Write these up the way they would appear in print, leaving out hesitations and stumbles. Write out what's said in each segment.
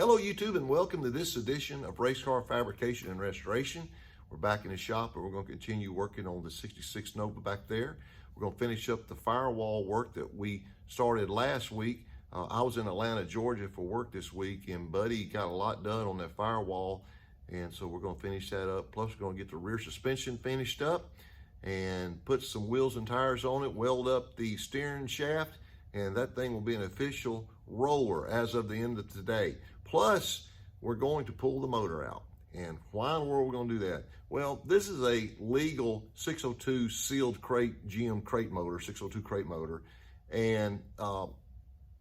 Hello YouTube, and welcome to this edition of Race Car Fabrication and Restoration. We're back in the shop and we're going to continue working on the 66 Nova back there. We're going to finish up the firewall work that we started last week. I was in Atlanta, Georgia for work this week, and Buddy got a lot done on that firewall, and so we're going to finish that up. Plus we're going to get the rear suspension finished up and put some wheels and tires on it, weld up the steering shaft, and that thing will be an official roller as of the end of today. Plus, we're going to pull the motor out. And why in the world are we going to do that? Well, this is a legal 602 sealed crate, GM crate motor, 602 crate motor. And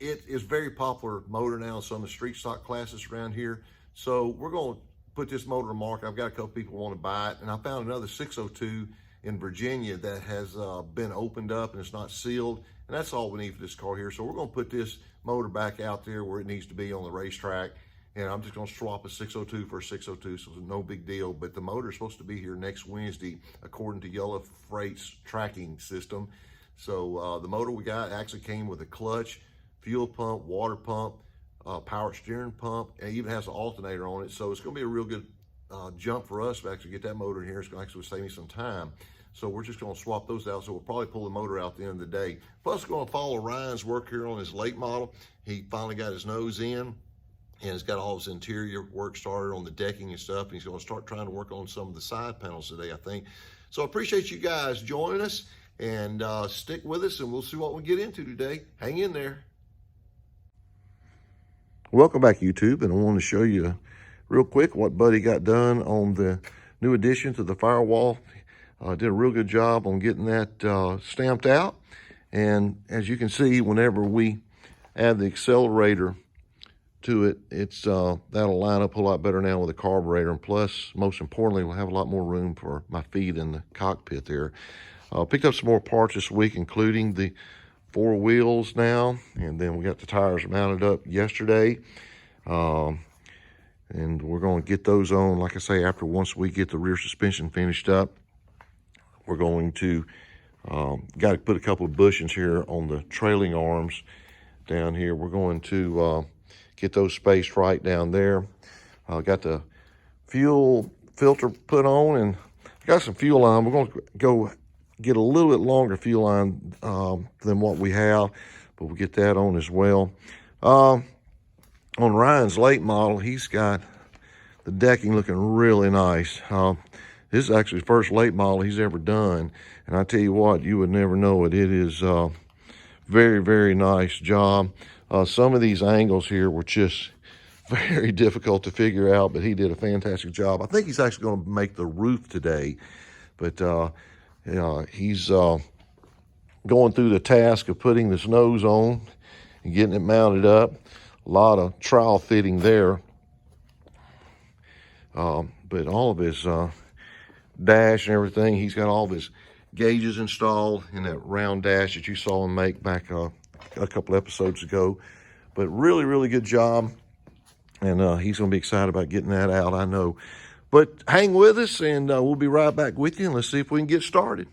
it is very popular motor now in some of the street stock classes around here. So we're going to put this motor to market. I've got a couple people who want to buy it. And I found another 602 in Virginia that has been opened up and it's not sealed. And that's all we need for this car here. So we're going to put this motor back out there where it needs to be on the racetrack. And I'm just going to swap a 602 for a 602, so it's no big deal. But the motor is supposed to be here next Wednesday, according to Yellow Freight's tracking system. So the motor we got actually came with a clutch, fuel pump, water pump, power steering pump, and it even has an alternator on it. So it's going to be a real good jump for us to actually get that motor in here. It's going to actually save me some time. So we're just going to swap those out. So we'll probably pull the motor out at the end of the day. Plus, we're going to follow Ryan's work here on his late model. He finally got his nose in, and he's got all his interior work started on the decking and stuff. And he's going to start trying to work on some of the side panels today, I think. So I appreciate you guys joining us, and stick with us, and we'll see what we get into today. Hang in there. Welcome back, YouTube, and I want to show you real quick what Buddy got done on the new addition to the firewall. Did a real good job on getting that stamped out. And as you can see, whenever we add the accelerator to it, that'll line up a lot better now with the carburetor. And plus, most importantly, we'll have a lot more room for my feet in the cockpit there. Picked up some more parts this week, including the 4 wheels now. And then we got the tires mounted up yesterday. And we're going to get those on, like I say, once we get the rear suspension finished up. We're going to, got to put a couple of bushings here on the trailing arms down here. We're going to get those spaced right down there. Got the fuel filter put on, and got some fuel line. We're going to go get a little bit longer fuel line than what we have, but we'll get that on as well. On Ryan's late model, he's got the decking looking really nice. This is actually the first late model he's ever done. And I tell you what, you would never know it. It is very, very nice job. Some of these angles here were just very difficult to figure out, but he did a fantastic job. I think he's actually going to make the roof today. But he's going through the task of putting this nose on and getting it mounted up. A lot of trial fitting there. But all of his dash and everything, he's got all of his gauges installed in that round dash that you saw him make back a couple episodes ago. But really, really good job, and he's going to be excited about getting that out, I know. But hang with us, and we'll be right back with you, and let's see if we can get started.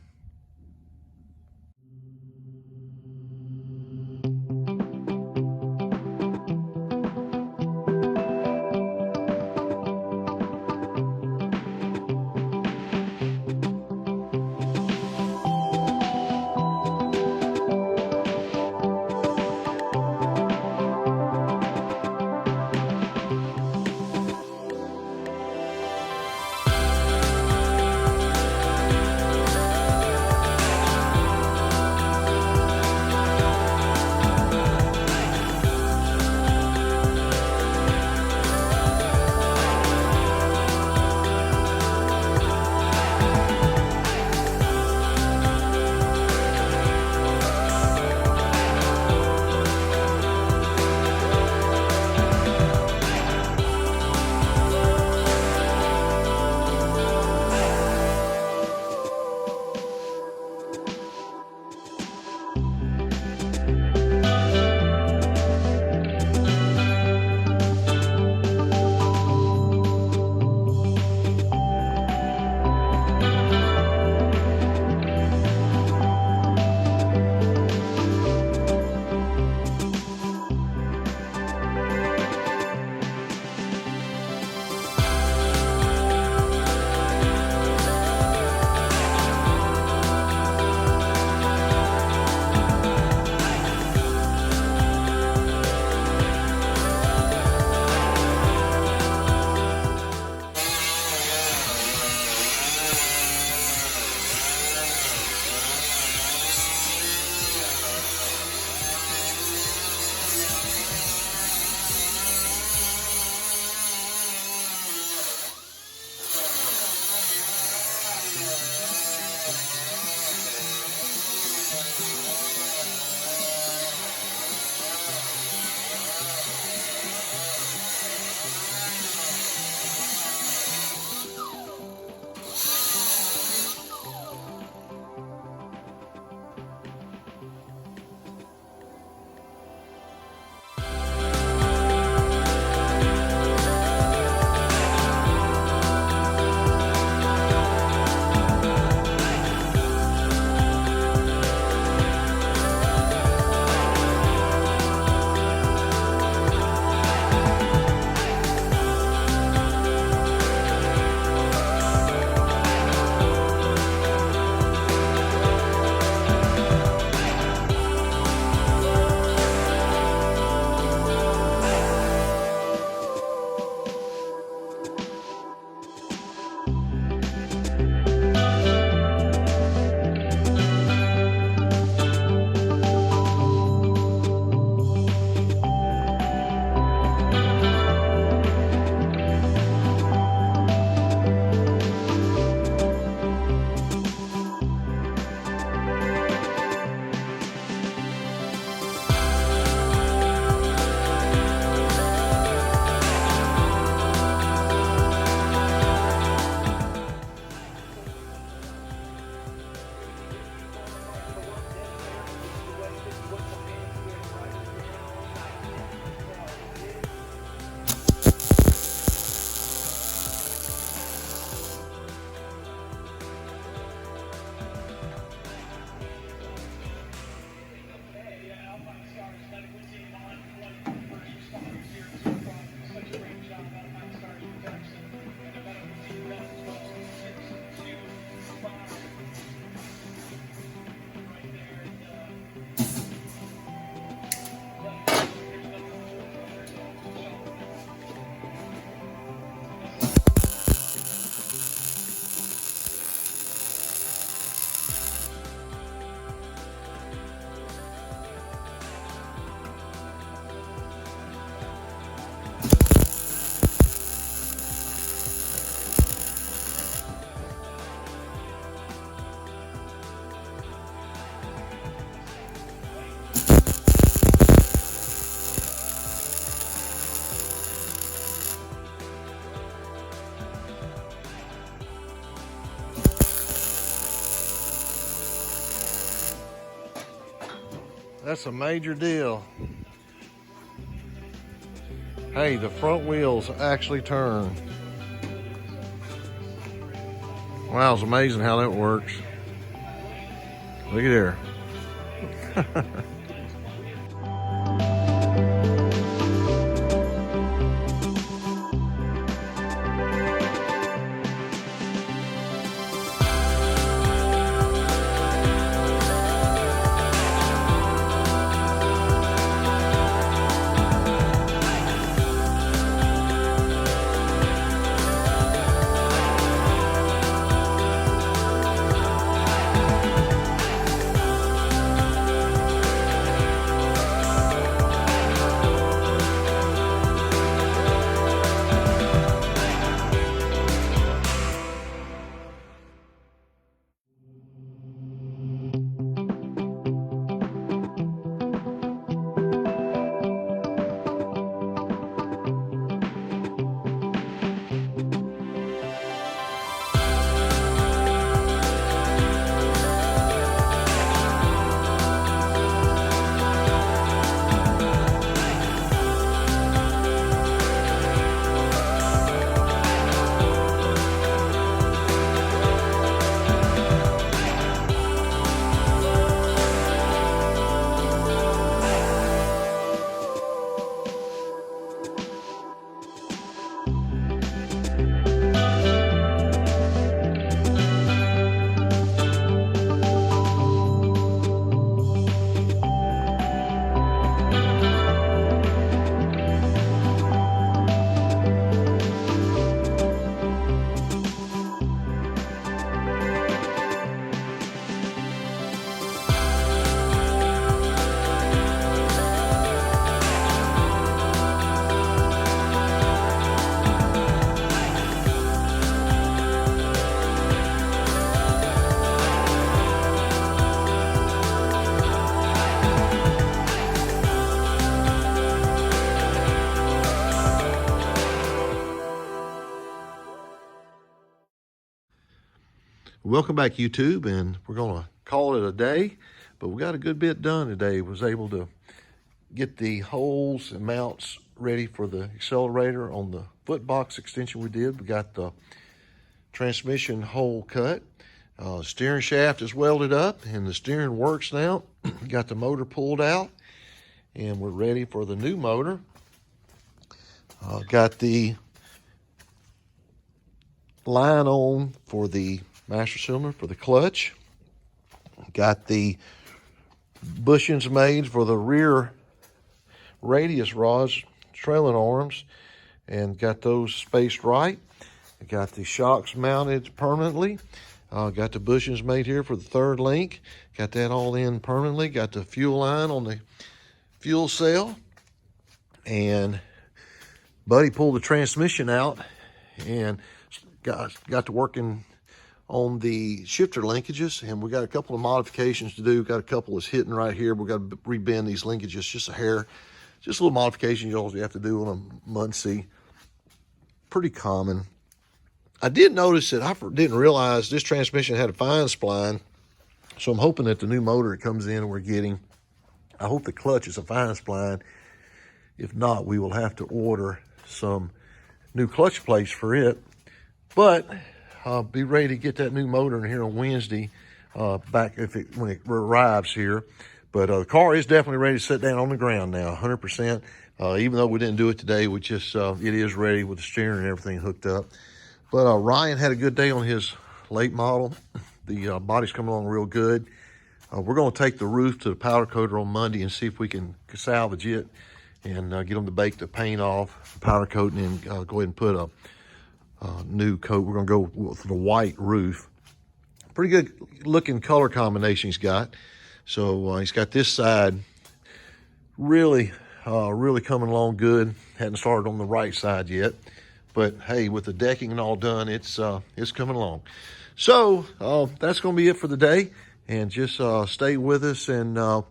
That's a major deal. Hey, the front wheels actually turn. Wow, it's amazing how that works. Look at there. Welcome back, YouTube, and we're going to call it a day, but we got a good bit done today. Was able to get the holes and mounts ready for the accelerator on the foot box extension we did. We got the transmission hole cut. Steering shaft is welded up, and the steering works now. Got the motor pulled out, and we're ready for the new motor. Got the line on for the master cylinder for the clutch. Got the bushings made for the rear radius rods, trailing arms, and got those spaced right. Got the shocks mounted permanently. Got the bushings made here for the third link. Got that all in permanently. Got the fuel line on the fuel cell. And Buddy pulled the transmission out and got to working on the shifter linkages, and we got a couple of modifications to do. Got a couple that's hitting right here. We got to rebend these linkages just a hair. Just a little modification you always have to do on a Muncie. Pretty common. I did notice that I didn't realize this transmission had a fine spline, so I'm hoping that the new motor that comes in we're getting, I hope the clutch is a fine spline. If not, we will have to order some new clutch plates for it. But I'll be ready to get that new motor in here on Wednesday, when it arrives here. But the car is definitely ready to sit down on the ground now, 100%. Even though we didn't do it today, we just it is ready with the steering and everything hooked up. But Ryan had a good day on his late model. The body's coming along real good. We're going to take the roof to the powder coater on Monday and see if we can salvage it and get them to bake the paint off, powder coat, and then go ahead and put a new coat. We're going to go with the white roof. Pretty good looking color combination he's got. So he's got this side really coming along good. Hadn't started on the right side yet, but hey, with the decking and all done, it's coming along. So that's going to be it for the day, and just stay with us, and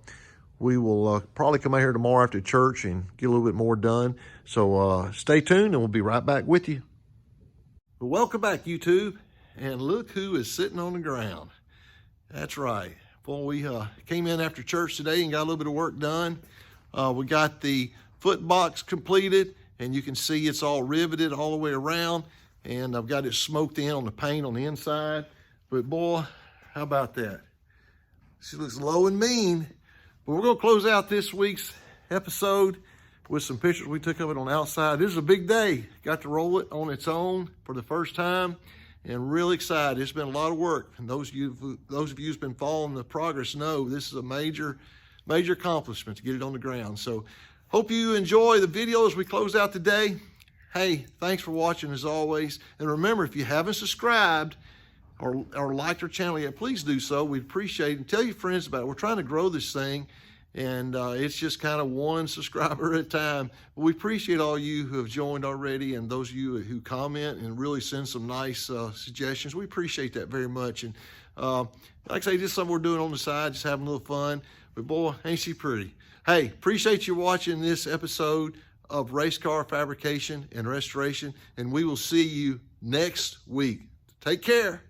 we will probably come out here tomorrow after church and get a little bit more done. So stay tuned, and we'll be right back with you. Welcome back, YouTube, and look who is sitting on the ground. That's right. Well, we came in after church today and got a little bit of work done. We got the foot box completed, and you can see it's all riveted all the way around, and I've got it smoked in on the paint on the inside. But boy, how about that? She looks low and mean. But we're going to close out this week's episode with some pictures we took of it on the outside. This is a big day. Got to roll it on its own for the first time, and really excited. It's been a lot of work. And those of you who's been following the progress know this is a major accomplishment to get it on the ground. So hope you enjoy the video as we close out today. Hey, thanks for watching as always. And remember, if you haven't subscribed or liked our channel yet, please do so. We'd appreciate it. And tell your friends about it. We're trying to grow this thing, and it's just kind of one subscriber at a time. But we appreciate all you who have joined already, and those of you who comment and really send some nice suggestions. We appreciate that very much. And like I say, just something we're doing on the side, just having a little fun. But boy, ain't she pretty. Hey, appreciate you watching this episode of Race Car Fabrication and Restoration, and we will see you next week. Take care.